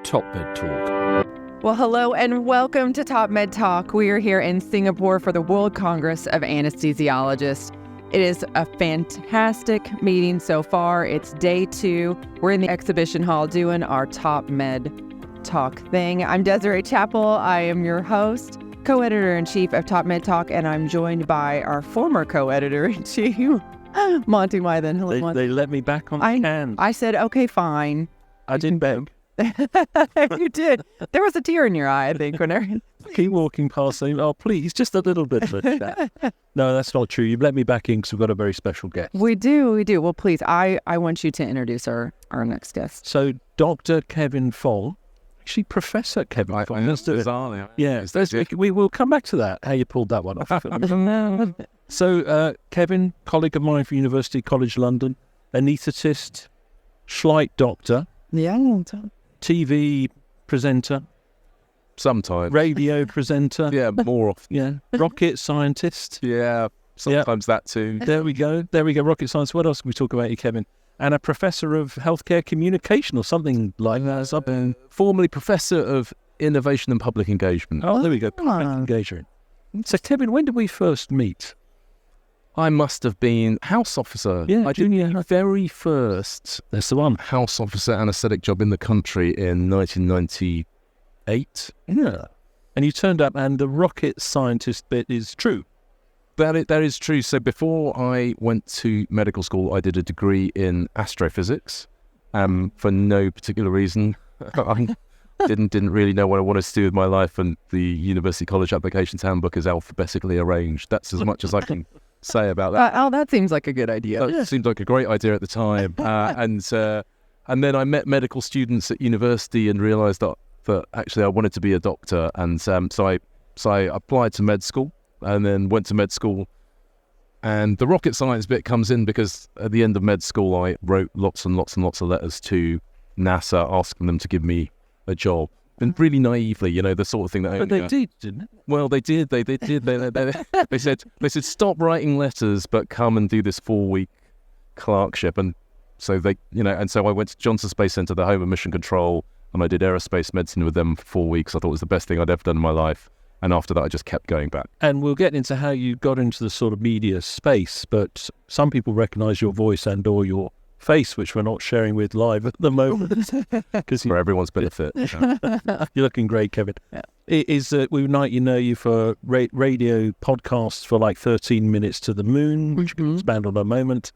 Top Med Talk. Well, hello and welcome to Top Med Talk. We are here in Singapore for the World Congress of Anaesthesiologists. It is a fantastic meeting so far. It's day 2. We're in the exhibition hall doing our Top Med Talk thing. I'm Desiree Chappell. I am your host, co-editor-in-chief of Top Med Talk, and I'm joined by our former co-editor-in-chief, Monty Mythen. Hello, Monty. They let me back on the can. I said, okay, fine. I didn't beg. You did. There was a tear in your eye, I think, when Keep walking past saying, oh, please, just a little bit of a chat. No, that's not true. You've let me back in because we've got a very special guest. We do. Well, please, I want you to introduce our next guest. So, Dr. Kevin Fong, actually Professor Kevin Fong. That's bizarre. Yeah, we will come back to that, how you pulled that one off. So, Kevin, colleague of mine from University College London, anaesthetist, Schleight doctor. Yeah. TV presenter. Sometimes. Radio presenter. Yeah, more often. Yeah. Rocket scientist. Yeah, sometimes that too. There we go. Rocket science. What else can we talk about here, Kevin? And a professor of healthcare communication or something like that. Formerly Professor of Innovation and Public Engagement. Oh, there we go. Public engagement. So, Kevin, when did we first meet? I must have been house officer. Yeah, I did the very first that's the one. house officer anaesthetic job in the country in 1998. Yeah. And you turned up and the rocket scientist bit is true. That is true. So before I went to medical school, I did a degree in astrophysics for no particular reason. I didn't really know what I wanted to do with my life, and the University College Applications Handbook is alphabetically arranged. That's as much as I can say about that. That seems like a good idea. It seemed like a great idea at the time. And then I met medical students at university and realised that actually I wanted to be a doctor. And so I applied to med school and then went to med school. And the rocket science bit comes in because at the end of med school, I wrote lots and lots and lots of letters to NASA asking them to give me a job. And really naively, the sort of thing that. But they did, didn't it? Well, they did. They did. They said stop writing letters, but come and do this 4-week clerkship. And so so I went to Johnson Space Center, the home of mission control, and I did aerospace medicine with them for 4 weeks. I thought it was the best thing I'd ever done in my life. And after that, I just kept going back. And we'll get into how you got into the sort of media space, but some people recognise your voice and or your face, which we're not sharing with live at the moment. For everyone's benefit. You're looking great, Kevin. Yeah. We might know you for radio podcasts for like 13 Minutes to the Moon, which we can expand on in a moment.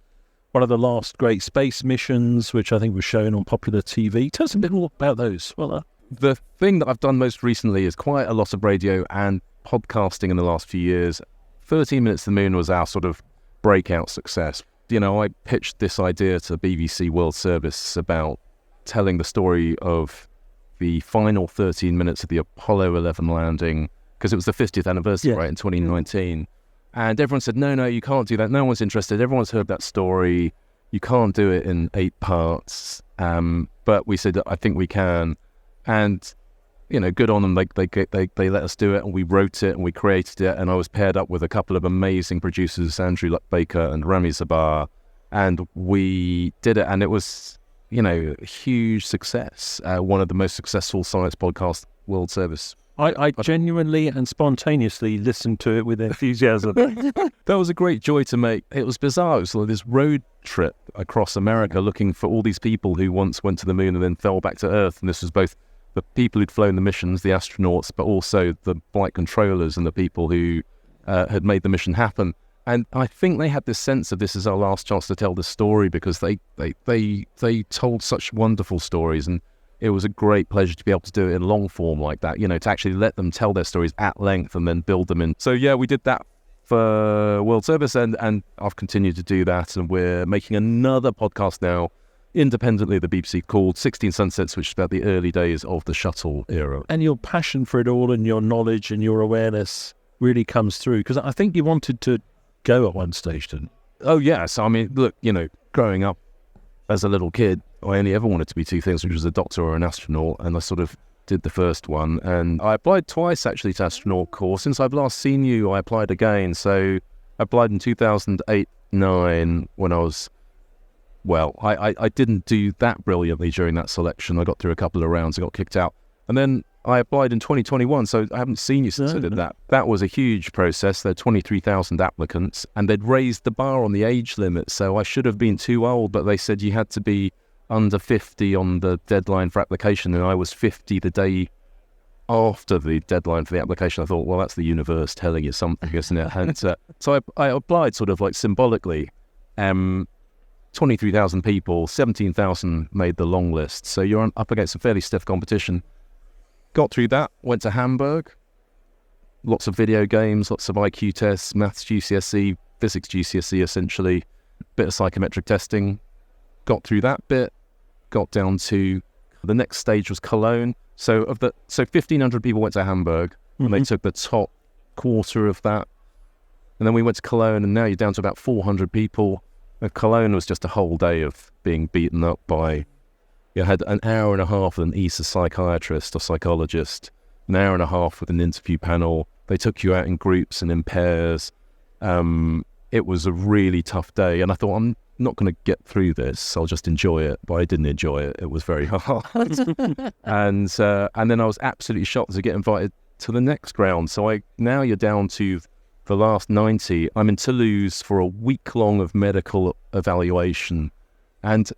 One of the last great space missions, which I think was shown on popular TV. Tell us a bit more about those. Well, the thing that I've done most recently is quite a lot of radio and podcasting in the last few years. 13 Minutes to the Moon was our sort of breakout success. I pitched this idea to BBC World Service about telling the story of the final 13 minutes of the Apollo 11 landing, because it was the 50th anniversary, right, in 2019. And everyone said, no, you can't do that. No one's interested. Everyone's heard that story. You can't do it in 8 parts. But we said, I think we can. And good on them. They let us do it, and we wrote it and we created it. And I was paired up with a couple of amazing producers, Andrew Baker and Rami Zabar, and we did it. And it was, a huge success. One of the most successful science podcasts World Service. I genuinely and spontaneously listened to it with enthusiasm. That was a great joy to make. It was bizarre. It was like this road trip across America looking for all these people who once went to the moon and then fell back to Earth. And this was both the people who'd flown the missions, the astronauts, but also the flight controllers and the people who had made the mission happen. And I think they had this sense of this is our last chance to tell this story, because they told such wonderful stories, and it was a great pleasure to be able to do it in long form like that, to actually let them tell their stories at length and then build them in. So yeah, we did that for World Service, and I've continued to do that, and we're making another podcast now independently of the BBC called 16 Sunsets, which is about the early days of the shuttle era. And your passion for it all and your knowledge and your awareness really comes through, because I think you wanted to go at one stage, didn't you? Oh, yes. I mean, look, growing up as a little kid, I only ever wanted to be 2 things, which was a doctor or an astronaut, and I sort of did the first one. And I applied twice, actually, to astronaut course. Since I've last seen you, I applied again. So I applied in 2008-9 when I was well. I didn't do that brilliantly during that selection. I got through a couple of rounds, I got kicked out. And then I applied in 2021, so I haven't seen you since I did that. That was a huge process. There were 23,000 applicants, and they'd raised the bar on the age limit, so I should have been too old, but they said you had to be under 50 on the deadline for application, and I was 50 the day after the deadline for the application. I thought, well, that's the universe telling you something, isn't it? And so I applied sort of like symbolically. 23,000 people, 17,000 made the long list. So you're up against a fairly stiff competition. Got through that, went to Hamburg. Lots of video games, lots of IQ tests, maths GCSE, physics GCSE essentially, bit of psychometric testing. Got through that bit, got down to the next stage was Cologne. So 1,500 people went to Hamburg, and they took the top quarter of that. And then we went to Cologne, and now you're down to about 400 people. And Cologne was just a whole day of being beaten up by, you had an hour and a half with an ESA psychiatrist or psychologist, an hour and a half with an interview panel. They took you out in groups and in pairs. It was a really tough day, and I thought, I'm not going to get through this. I'll just enjoy it. But I didn't enjoy it. It was very hard. And then I was absolutely shocked to get invited to the next round. So now you're down to the last 90. I'm in Toulouse for a week long of medical evaluation. And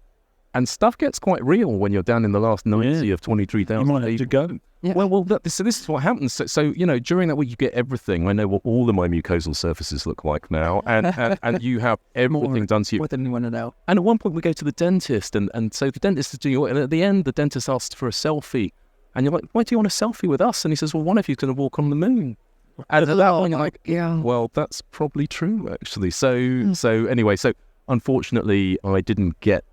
stuff gets quite real when you're down in the last 90 of 23,000 You might have to go. Yeah. Well, so this is what happens. So during that week, you get everything. I know what all of my mucosal surfaces look like now, and you have everything done to you. More than you want to know. And at one point, we go to the dentist, and so the dentist is doing, and at the end, the dentist asks for a selfie, and you're like, "Why do you want a selfie with us?" And he says, "Well, one of you's going to walk on the moon." And at that point, you're like, yeah. Well, that's probably true, actually. So anyway, unfortunately, I didn't get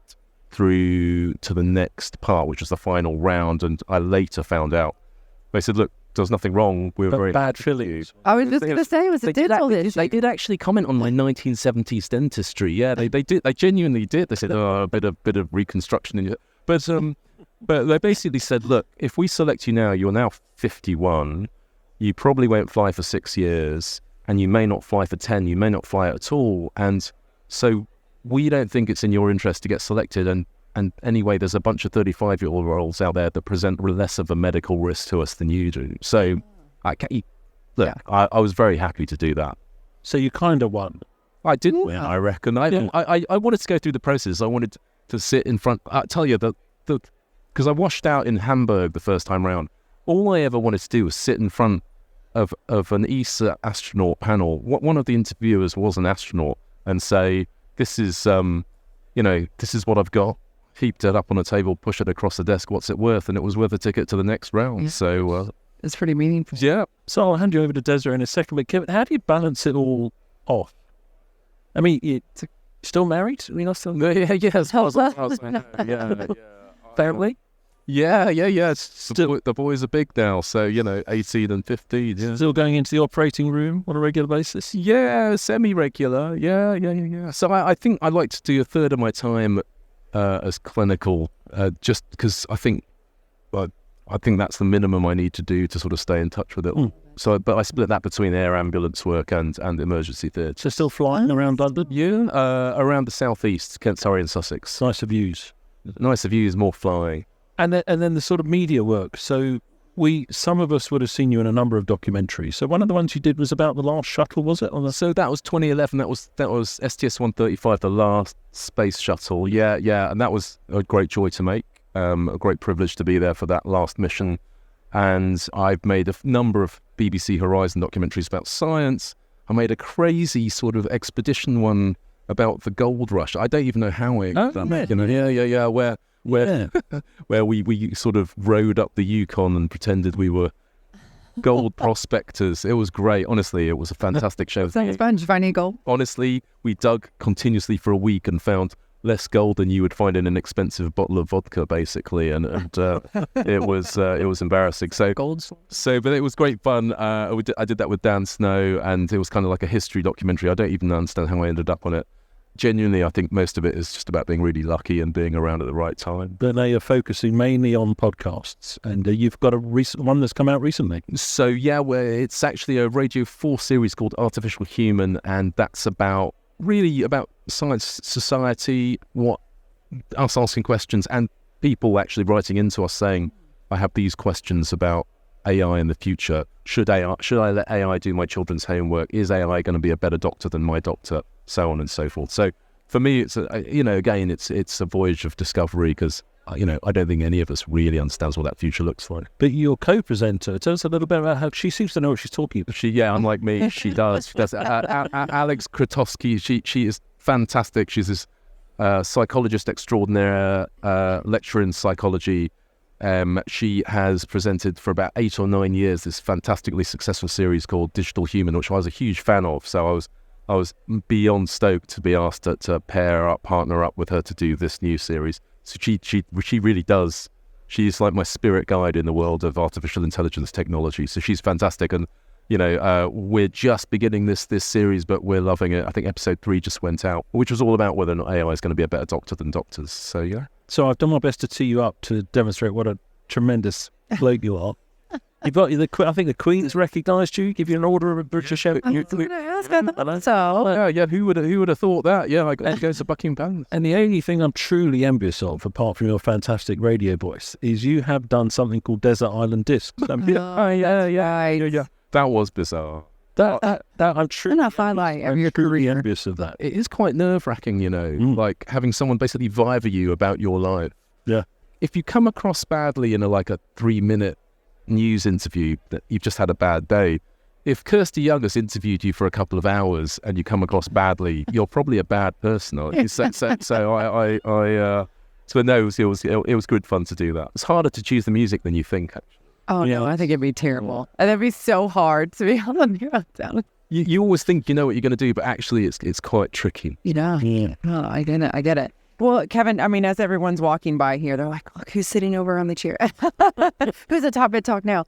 through to the next part, which was the final round, and I later found out. They said, "Look, there's nothing wrong. We're very bad feelings." I was just going to say, it was a dental issue. They did actually comment on my 1970s dentistry. Yeah, they did. They genuinely did. They said, "Oh, a bit of reconstruction in your," but they basically said, "Look, if we select you now, you're now 51. You probably won't fly for 6 years, and you may not fly for 10. You may not fly at all, and so we don't think it's in your interest to get selected." And anyway, there's a bunch of 35-year-olds out there that present less of a medical risk to us than you do. So I was very happy to do that. So you kind of won. I did win, I reckon. I wanted to go through the process. I wanted to sit in front. I tell you, because I washed out in Hamburg the first time round, all I ever wanted to do was sit in front of an ESA astronaut panel. One of the interviewers was an astronaut, and say, "This is, this is what I've got." Heaped it up on a table, push it across the desk. What's it worth? And it was worth a ticket to the next round. Yeah. So it's pretty meaningful. Yeah. So I'll hand you over to Desiree in a second. But Kevin, how do you balance it all off? I mean, you're still married? Are you not still? Yes. Family? Yeah. The boys are big now, so 18 and 15. Yeah. Still going into the operating room on a regular basis? Yeah, semi-regular. Yeah. So I think I like to do a third of my time as clinical, just because I think that's the minimum I need to do to sort of stay in touch with it. So, but I split that between air ambulance work and emergency theatre. So still flying around London? Yeah, around the southeast, Kent, Surrey, and Sussex. Nicer views. More flying. And then the sort of media work. So some of us would have seen you in a number of documentaries. So one of the ones you did was about the last shuttle, was it? So that was 2011. That was STS-135, the last space shuttle. Yeah, and that was a great joy to make. A great privilege to be there for that last mission. And I've made a number of BBC Horizon documentaries about science. I made a crazy sort of expedition one about the gold rush. I don't even know how I done it. Yeah. Where we sort of rode up the Yukon and pretended we were gold prospectors. It was great. Honestly, it was a fantastic show. Thanks, Ben. Did you find any gold? Honestly, we dug continuously for a week and found less gold than you would find in an expensive bottle of vodka, basically, and it was embarrassing. But it was great fun. I did that with Dan Snow, and it was kind of like a history documentary. I don't even understand how I ended up on it. Genuinely, I think most of it is just about being really lucky and being around at the right time. But now you're focusing mainly on podcasts, and you've got a recent one that's come out recently. So it's actually a Radio 4 series called Artificial Human, and that's about science, society, what us asking questions and people actually writing into us saying, I have these questions about AI in the future. Should I let AI do my children's homework? Is AI going to be a better doctor than my doctor? So on and so forth. So for me, it's again, it's a voyage of discovery because I don't think any of us really understands what that future looks like. But your co-presenter, tell us a little bit about how she seems to know what she's talking about. Unlike me, she does. Alex Krotowski, she is fantastic. She's this psychologist extraordinaire, lecturer in psychology. She has presented for about 8 or 9 years this fantastically successful series called Digital Human, which I was a huge fan of. So I was beyond stoked to be asked to partner up with her to do this new series. So she really does. She's like my spirit guide in the world of artificial intelligence technology. So she's fantastic, and we're just beginning this series, but we're loving it. I think episode 3 just went out, which was all about whether or not AI is going to be a better doctor than doctors. So yeah. So I've done my best to tee you up to demonstrate what a tremendous bloke you are. You've got I think the Queen's recognised you, give you an order of a British Empire. Yeah. Who would have thought that? Yeah, I got to go to Buckingham Palace. And the only thing I'm truly envious of, apart from your fantastic radio voice, is you have done something called Desert Island Discs. Yeah. That was bizarre. That I'm truly envious of that. It is quite nerve-wracking, like having someone basically viva you about your life. Yeah. If you come across badly in a 3-minute news interview that you've just had a bad day, if Kirsty Young has interviewed you for a couple of hours and you come across badly, you're probably a bad person. No, it was good fun to do that. It's harder to choose the music than you think, actually. Oh, no, I think it'd be terrible. And it'd be so hard to be on your own. You always think you know what you're going to do, but actually it's quite tricky. Yeah. Oh, I get it. Well, Kevin, I mean, as everyone's walking by here, they're like, look, who's sitting over on the chair? Who's at Top Med Talk now?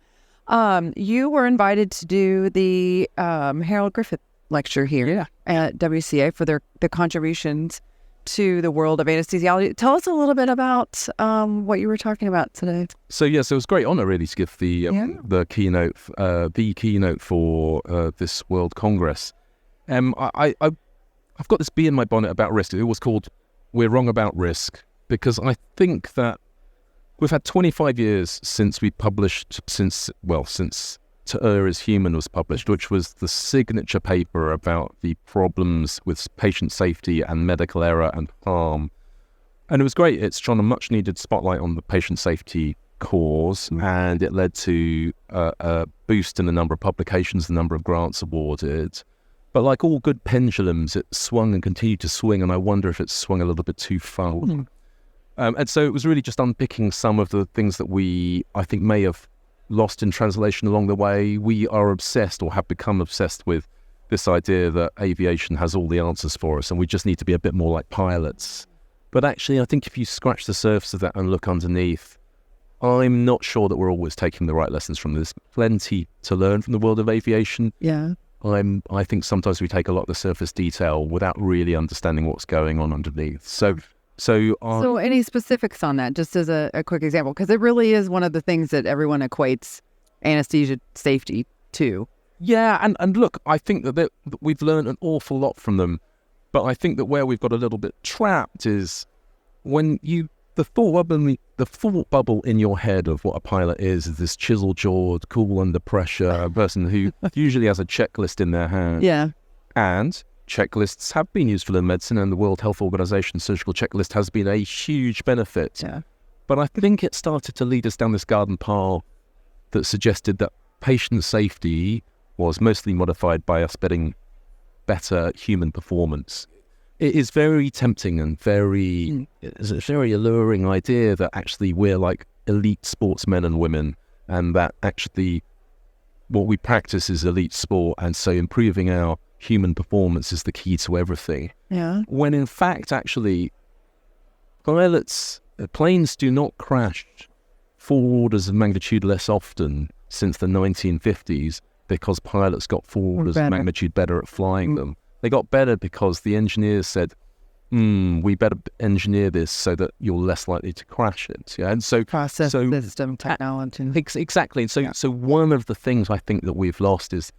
You were invited to do the Harold Griffith lecture here at WCA for the contributions to the world of anesthesiology. Tell us a little bit about what you were talking about today. So it was a great honor really to give the keynote for this World Congress. I've got this bee in my bonnet about risk. It was called "We're Wrong About Risk" because I think that we've had 25 years since we published since To Err is Human was published, which was the signature paper about the problems with patient safety and medical error and harm. And it was great. It's shone a much needed spotlight on the patient safety cause, and it led to a boost in the number of publications, the number of grants awarded. But like all good pendulums, it swung and continued to swing, and I wonder if it swung a little bit too far. And so it was really just unpicking some of the things that I think may have lost in translation along the way. We are obsessed, or have become obsessed, with this idea that aviation has all the answers for us and we just need to be a bit more like pilots. But actually, I think if you scratch the surface of that and look underneath, I'm not sure that we're always taking the right lessons from this. Plenty to learn from the world of aviation. Yeah. I think sometimes we take a lot of the surface detail without really understanding what's going on underneath. So any specifics on that, just as a quick example, because it really is one of the things that everyone equates anesthesia safety to. Yeah, and look, I think that we've learned an awful lot from them, but I think that where we've got a little bit trapped is when the thought bubble in your head of what a pilot is this chisel-jawed, cool under pressure, a person who usually has a checklist in their hand. Yeah. And checklists have been useful in medicine, and the World Health Organization surgical checklist has been a huge benefit. Yeah. But I think it started to lead us down this garden path that suggested that patient safety was mostly modified by us getting better human performance. It is very tempting and it's a very alluring idea that actually we're like elite sportsmen and women, and that actually what we practice is elite sport, and so improving our human performance is the key to everything. Yeah. When in fact, actually, planes do not crash 4 orders of magnitude less often since the 1950s because pilots got 4 orders of magnitude better at flying them. They got better because the engineers said, we better engineer this so that you're less likely to crash it. Yeah, and so system technology. Exactly. And so one of the things I think that we've lost is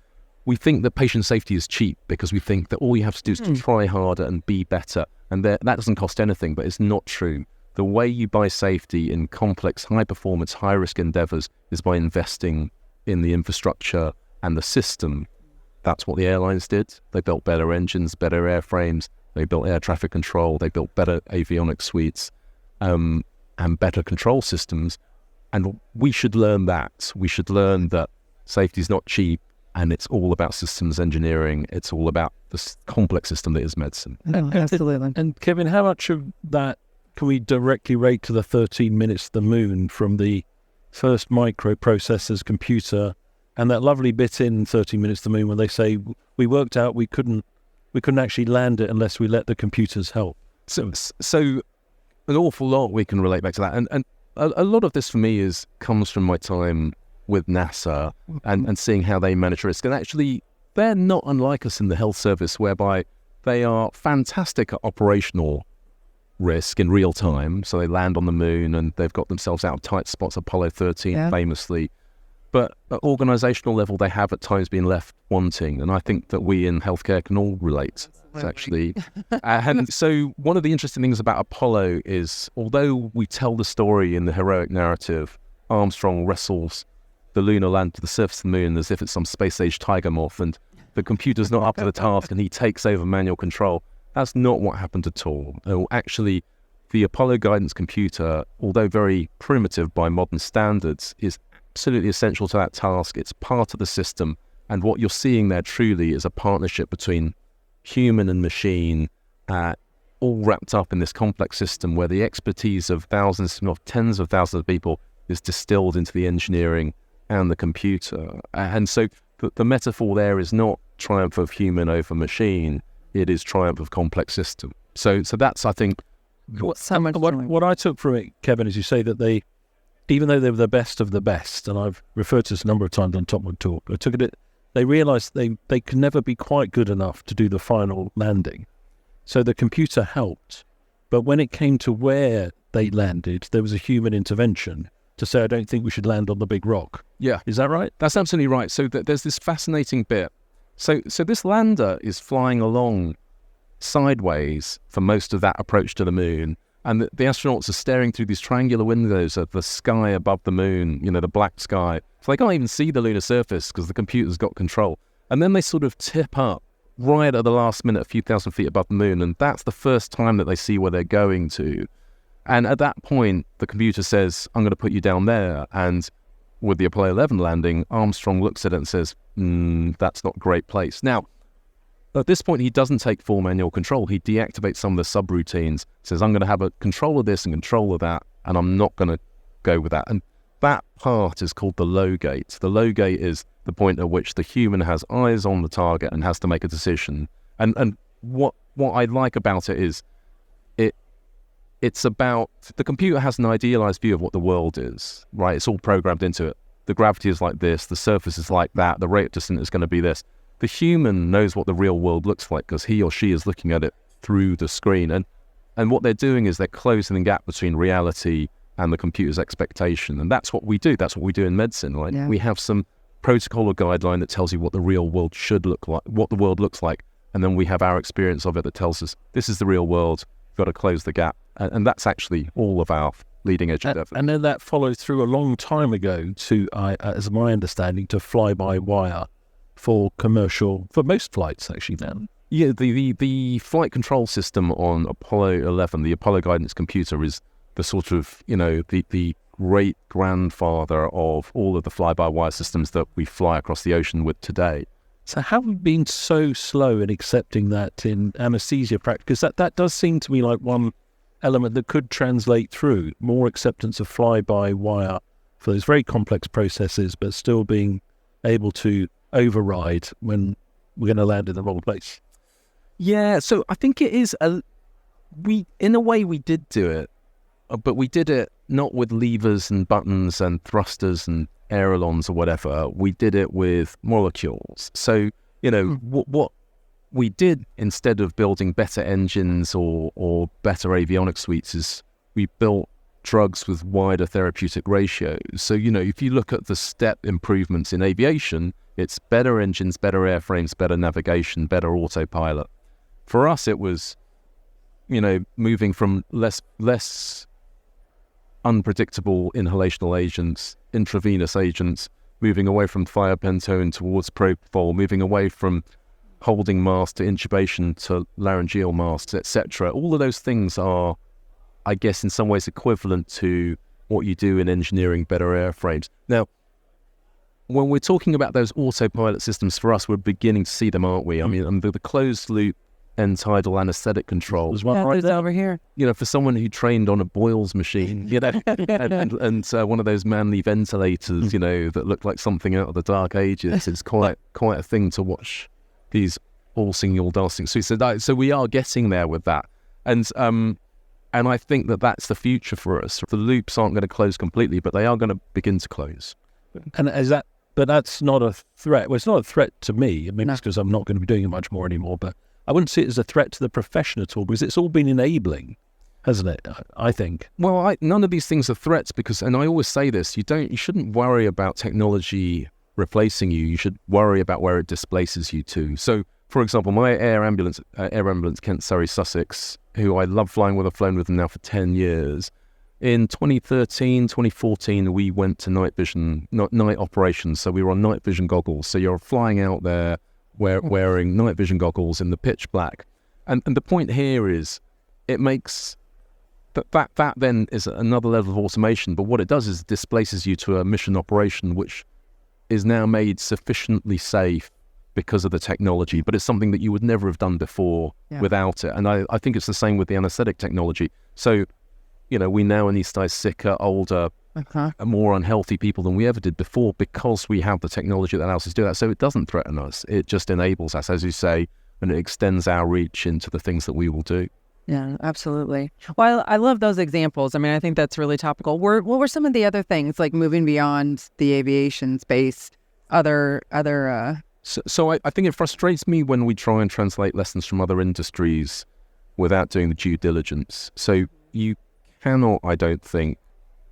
we think that patient safety is cheap because we think that all you have to do is to try harder and be better. And that doesn't cost anything, but it's not true. The way you buy safety in complex, high-performance, high-risk endeavors is by investing in the infrastructure and the system. That's what the airlines did. They built better engines, better airframes. They built air traffic control. They built better avionics suites and better control systems. And we should learn that. We should learn that safety is not cheap, and it's all about systems engineering. It's all about this complex system that is medicine. Absolutely. And Kevin, how much of that can we directly rate to the 13 minutes to the moon from the first microprocessors computer and that lovely bit in 13 minutes to the moon when they say we worked out we couldn't actually land it unless we let the computers help? So an awful lot we can relate back to that. And a lot of this for me comes from my time with NASA and seeing how they manage risk. And actually, they're not unlike us in the health service, whereby they are fantastic at operational risk in real time. So they land on the moon and they've got themselves out of tight spots, Apollo 13 famously. But at organisational level, they have at times been left wanting. And I think that we in healthcare can all relate, actually. And so one of the interesting things about Apollo is, although we tell the story in the heroic narrative, Armstrong wrestles the lunar land to the surface of the moon as if it's some space-age tiger moth, and the computer's not up to the task and he takes over manual control. That's not what happened at all. Actually, the Apollo guidance computer, although very primitive by modern standards, is absolutely essential to that task. It's part of the system. And what you're seeing there truly is a partnership between human and machine, all wrapped up in this complex system where the expertise of thousands, if not tens of thousands of people is distilled into the engineering and the computer. And so the metaphor there is not triumph of human over machine, it is triumph of complex system. So that's, I think, what I took from it, Kevin, is you say that they, even though they were the best of the best, and I've referred to this a number of times on Top Mud Talk, they realised they could never be quite good enough to do the final landing. So the computer helped, but when it came to where they landed, there was a human intervention to say, I don't think we should land on the big rock. Yeah. Is that right? That's absolutely right. So there's this fascinating bit. So this lander is flying along sideways for most of that approach to the moon, and the astronauts are staring through these triangular windows at the sky above the moon, the black sky. So they can't even see the lunar surface because the computer's got control. And then they sort of tip up right at the last minute, a few thousand feet above the moon, and that's the first time that they see where they're going to. And at that point, the computer says, I'm going to put you down there. And with the Apollo 11 landing, Armstrong looks at it and says, that's not a great place. Now, at this point, he doesn't take full manual control. He deactivates some of the subroutines, says, I'm going to have a control of this and control of that, and I'm not going to go with that. And that part is called the low gate. The low gate is the point at which the human has eyes on the target and has to make a decision. And what I like about it is it's about, the computer has an idealized view of what the world is, right? It's all programmed into it. The gravity is like this, the surface is like that, the rate of descent is going to be this. The human knows what the real world looks like because he or she is looking at it through the screen. And what they're doing is they're closing the gap between reality and the computer's expectation. And that's what we do. That's what we do in medicine, right? Yeah. We have some protocol or guideline that tells you what the real world should look like, what the world looks like. And then we have our experience of it that tells us this is the real world. We've got to close the gap. And that's actually all of our leading edge endeavor. And then that followed through a long time ago to, as my understanding, to fly-by-wire for most flights actually now. Yeah, the flight control system on Apollo 11, the Apollo guidance computer, is the sort of, the great grandfather of all of the fly-by-wire systems that we fly across the ocean with today. So how have we been so slow in accepting that in anaesthesia practice? Because that does seem to me like one element that could translate through more acceptance of fly-by-wire for those very complex processes, but still being able to override when we're going to land in the wrong place. Yeah, so I think it is in a way we did do it, but we did it not with levers and buttons and thrusters and ailerons or whatever. We did it with molecules. So, what we did, instead of building better engines or better avionics suites, is we built drugs with wider therapeutic ratios. So, if you look at the step improvements in aviation, it's better engines, better airframes, better navigation, better autopilot. For us, it was, moving from less unpredictable inhalational agents, intravenous agents, moving away from thiopentone towards propofol, moving away from holding mask to intubation to laryngeal masks, etc. All of those things are, I guess, in some ways equivalent to what you do in engineering better airframes. Now, when we're talking about those autopilot systems, for us, we're beginning to see them, aren't we? I mean, the closed loop end-tidal anaesthetic control. There's one right over here. For someone who trained on a Boyle's machine, and one of those manly ventilators, that look like something out of the Dark Ages, it's quite a thing to watch these all singing, all dancing. So we are getting there with that. And I think that's the future for us. The loops aren't going to close completely, but they are going to begin to close. And but that's not a threat. Well, it's not a threat to me. I mean, it's because I'm not going to be doing it much more anymore, but I wouldn't see it as a threat to the profession at all, because it's all been enabling, hasn't it? I think. Well, none of these things are threats because, and I always say this, you shouldn't worry about technology replacing you. You should worry about where it displaces you to. So, for example, my air ambulance, Kent, Surrey, Sussex, who I love flying with, I've flown with them now for 10 years. In 2013, 2014, we went to night operations. So we were on night vision goggles. So you're flying out there wearing night vision goggles in the pitch black. And the point here is it makes that then is another level of automation. But what it does is it displaces you to a mission operation, which is now made sufficiently safe because of the technology. But it's something that you would never have done before without it. And I think it's the same with the anaesthetic technology. So, we now anaesthetize sicker, older, more unhealthy people than we ever did before because we have the technology that allows us to do that. So it doesn't threaten us. It just enables us, as you say, and it extends our reach into the things that we will do. Yeah, absolutely. Well, I love those examples. I mean, I think that's really topical. What were some of the other things, like moving beyond the aviation space, other So I think it frustrates me when we try and translate lessons from other industries without doing the due diligence. So you cannot, I don't think,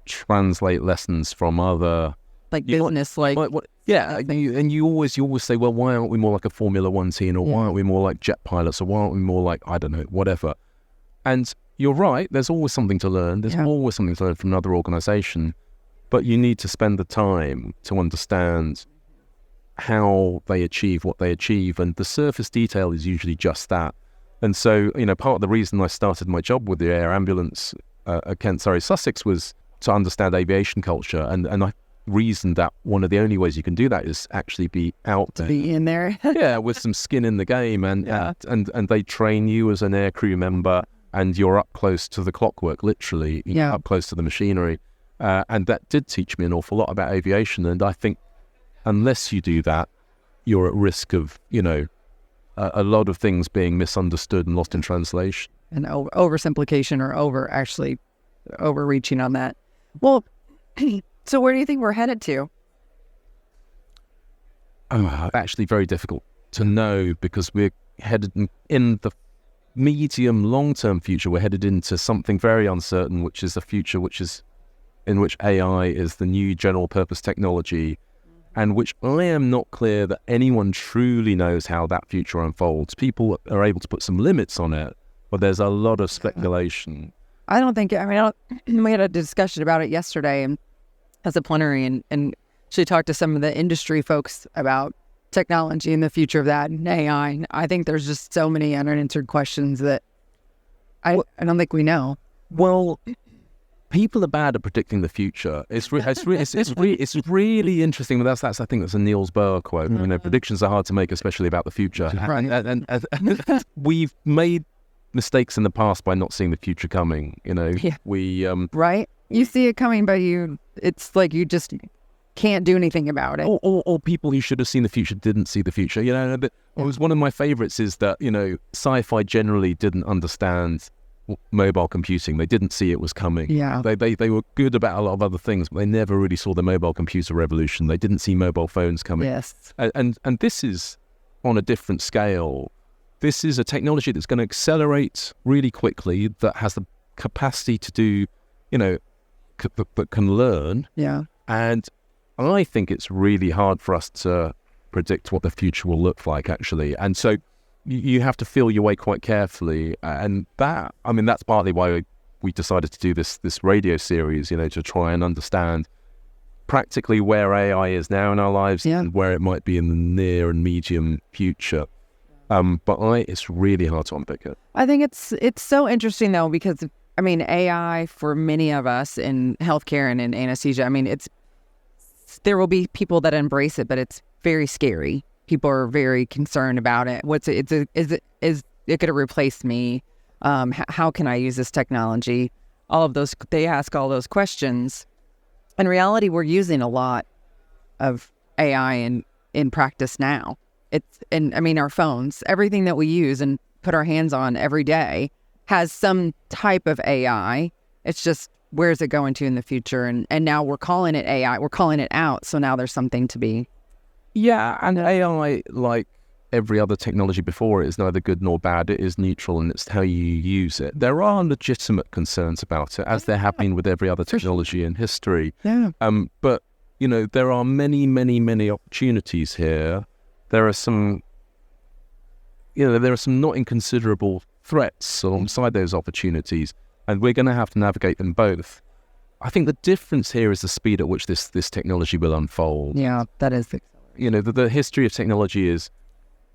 translate lessons from other business, and you always say, well, why aren't we more like a Formula One team, or why aren't we more like jet pilots, or why aren't we more like, I don't know, whatever. And you're right, there's always something to learn. There's always something to learn from another organisation, but you need to spend the time to understand how they achieve what they achieve, and the surface detail is usually just that. And so, part of the reason I started my job with the air ambulance at Kent, Surrey, Sussex was to understand aviation culture, and I reasoned that one of the only ways you can do that is actually be out there, be in there, with some skin in the game, and they train you as an aircrew member, and you're up close to the clockwork, literally, up close to the machinery, and that did teach me an awful lot about aviation. And I think unless you do that, you're at risk of a lot of things being misunderstood and lost in translation, and oversimplification, or overreaching on that. Well, so where do you think we're headed to? Actually, very difficult to know, because we're headed in the medium, long-term future. We're headed into something very uncertain, which is a future in which AI is the new general-purpose technology, and which I am not clear that anyone truly knows how that future unfolds. People are able to put some limits on it, but there's a lot of speculation. I don't think, we had a discussion about it yesterday as a plenary, and she talked to some of the industry folks about technology and the future of that and AI. And I think there's just so many unanswered questions that I don't think we know. Well, people are bad at predicting the future. It's really interesting. But that's I think that's a Niels Bohr quote. Predictions are hard to make, especially about the future. Right. And we've made mistakes in the past by not seeing the future coming. We right. You see it coming, but it's like you just can't do anything about it. Or people who should have seen the future didn't see the future. It was one of my favorites is that sci-fi generally didn't understand mobile computing. They didn't see it was coming. Yeah. They were good about a lot of other things, but they never really saw the mobile computer revolution. They didn't see mobile phones coming. Yes. And this is on a different scale. This is a technology that's going to accelerate really quickly, that has the capacity to do, that can learn. Yeah. And I think it's really hard for us to predict what the future will look like, actually. And so you have to feel your way quite carefully. And that's partly why we decided to do this radio series, to try and understand practically where AI is now in our lives and where it might be in the near and medium future. But it's really hard to unpick it. I think it's so interesting, though, because, AI for many of us in healthcare and in anesthesia, there will be people that embrace it, but it's very scary. People are very concerned about it. Is it going to replace me? How can I use this technology? All of those, they ask all those questions. In reality, we're using a lot of AI in practice now. Our phones, everything that we use and put our hands on every day has some type of AI. It's just, where's it going to in the future? And now we're calling it AI. We're calling it out. So now there's something to be. Yeah, and AI, like every other technology before it, is neither good nor bad. It is neutral, and it's how you use it. There are legitimate concerns about it, as there have been with every other technology in history. Yeah. But, there are many, many, many opportunities here. There are some not inconsiderable threats alongside those opportunities, and we're going to have to navigate them both. I think the difference here is the speed at which this technology will unfold. Yeah, that is the history of technology is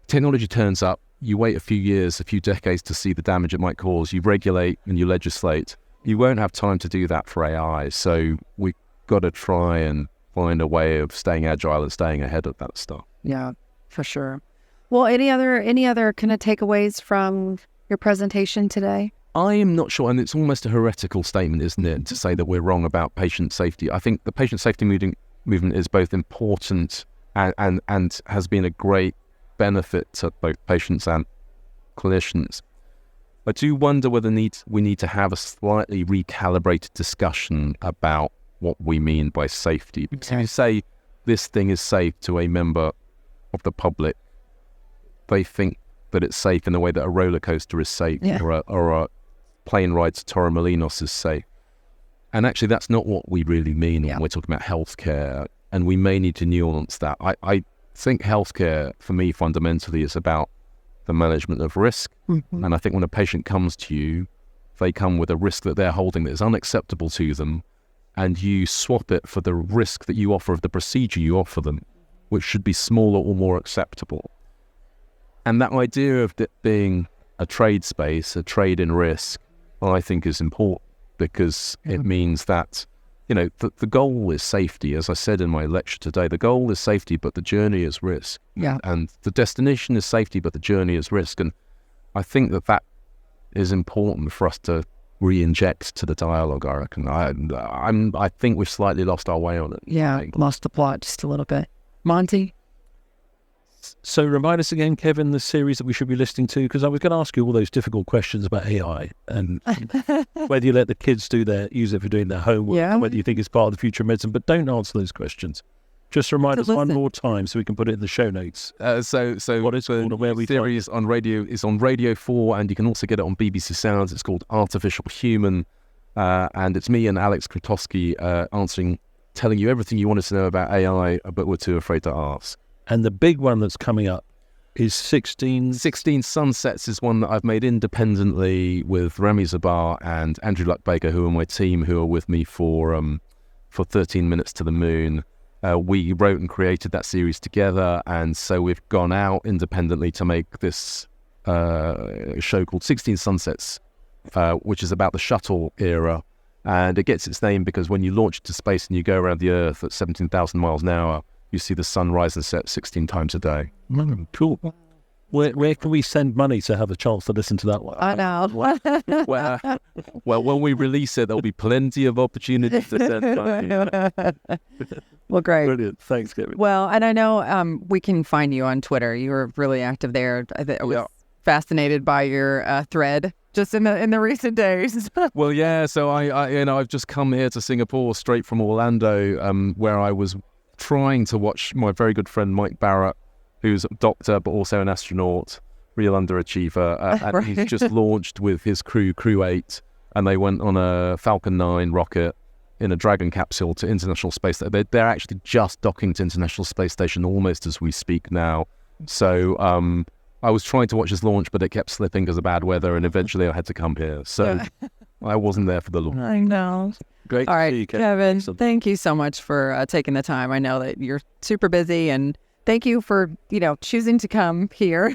technology turns up, you wait a few years, a few decades to see the damage it might cause, you regulate and you legislate. You won't have time to do that for AI, so we've got to try and find a way of staying agile and staying ahead of that stuff. Yeah, for sure. Well, any other kind of takeaways from your presentation today? I am not sure, and it's almost a heretical statement, isn't it, to say that we're wrong about patient safety. I think the patient safety movement is both important and has been a great benefit to both patients and clinicians. I do wonder whether we need to have a slightly recalibrated discussion about what we mean by safety. Because if you say this thing is safe to a member of the public, they think that it's safe in the way that a roller coaster is safe, or a plane ride to Torremolinos is safe. And actually, that's not what we really mean when we're talking about healthcare, and we may need to nuance that. I think healthcare, for me, fundamentally is about the management of risk. Mm-hmm. And I think when a patient comes to you, they come with a risk that they're holding that is unacceptable to them, and you swap it for the risk that you offer of the procedure you offer them, which should be smaller or more acceptable. And that idea of it being a trade space, a trade in risk, I think is important, because it means that, the goal is safety. As I said in my lecture today, the goal is safety, but the journey is risk. Yeah. And the destination is safety, but the journey is risk. And I think that is important for us to re-inject to the dialogue, I reckon. I think we've slightly lost our way on it. Yeah, lost the plot just a little bit. Monty? So remind us again, Kevin, the series that we should be listening to, because I was going to ask you all those difficult questions about AI and whether you let the kids use it for doing their homework, whether you think it's part of the future of medicine, but don't answer those questions. Just remind us one more time so we can put it in the show notes. So what is the series on radio is on Radio 4, and you can also get it on BBC Sounds. It's called Artificial Human, and it's me and Alex Krutowski telling you everything you wanted to know about AI, but we're too afraid to ask. And the big one that's coming up is 16 Sunsets is one that I've made independently with Remy Zabar and Andrew Luck-Baker, who are my team, who are with me for 13 Minutes to the Moon. We wrote and created that series together, and so we've gone out independently to make this show called 16 Sunsets, which is about the shuttle era. And it gets its name because when you launch into space and you go around the Earth at 17,000 miles an hour, you see the sun rise and set 16 times a day. Cool. Where can we send money to have a chance to listen to that one? I know. Well, when we release it, there'll be plenty of opportunities to send money. Well, great. Brilliant. Thanks, Kevin. Well, and I know we can find you on Twitter. You were really active there. I was fascinated by your thread just in the recent days. Well, yeah. So I've just come here to Singapore straight from Orlando, where I was trying to watch my very good friend Mike Barrett, who's a doctor but also an astronaut, real underachiever, and he's just launched with his Crew 8, and they went on a Falcon 9 rocket in a Dragon capsule to International Space Station. They're actually just docking to International Space Station almost as we speak now. So I was trying to watch this launch, but it kept slipping because of bad weather, and eventually I had to come here. So I wasn't there for the launch. I know. Great All to right, see you, Kevin, Awesome. thank you so much for taking the time. I know that you're super busy, and thank you for, choosing to come here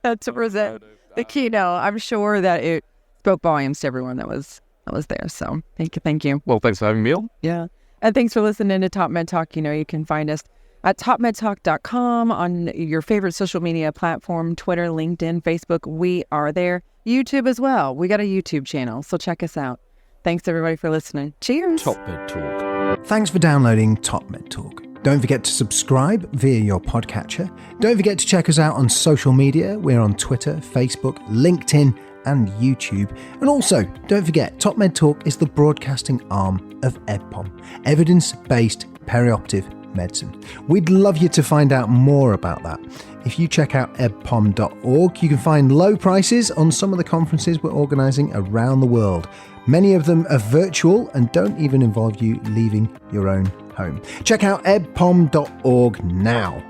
to present the keynote. I'm sure that it spoke volumes to everyone that was there. So thank you. Well, thanks for having me on. Yeah. And thanks for listening to Top Med Talk. You can find us at topmedtalk.com on your favorite social media platform, Twitter, LinkedIn, Facebook. We are there. YouTube as well. We got a YouTube channel, so check us out. Thanks, everybody, for listening. Cheers. Top Med Talk. Thanks for downloading Top Med Talk. Don't forget to subscribe via your podcatcher. Don't forget to check us out on social media. We're on Twitter, Facebook, LinkedIn, and YouTube. And also, don't forget, Top Med Talk is the broadcasting arm of EBPOM, Evidence-Based Perioperative Medicine. We'd love you to find out more about that. If you check out ebpom.org, you can find low prices on some of the conferences we're organising around the world. Many of them are virtual and don't even involve you leaving your own home. Check out ebpom.org now.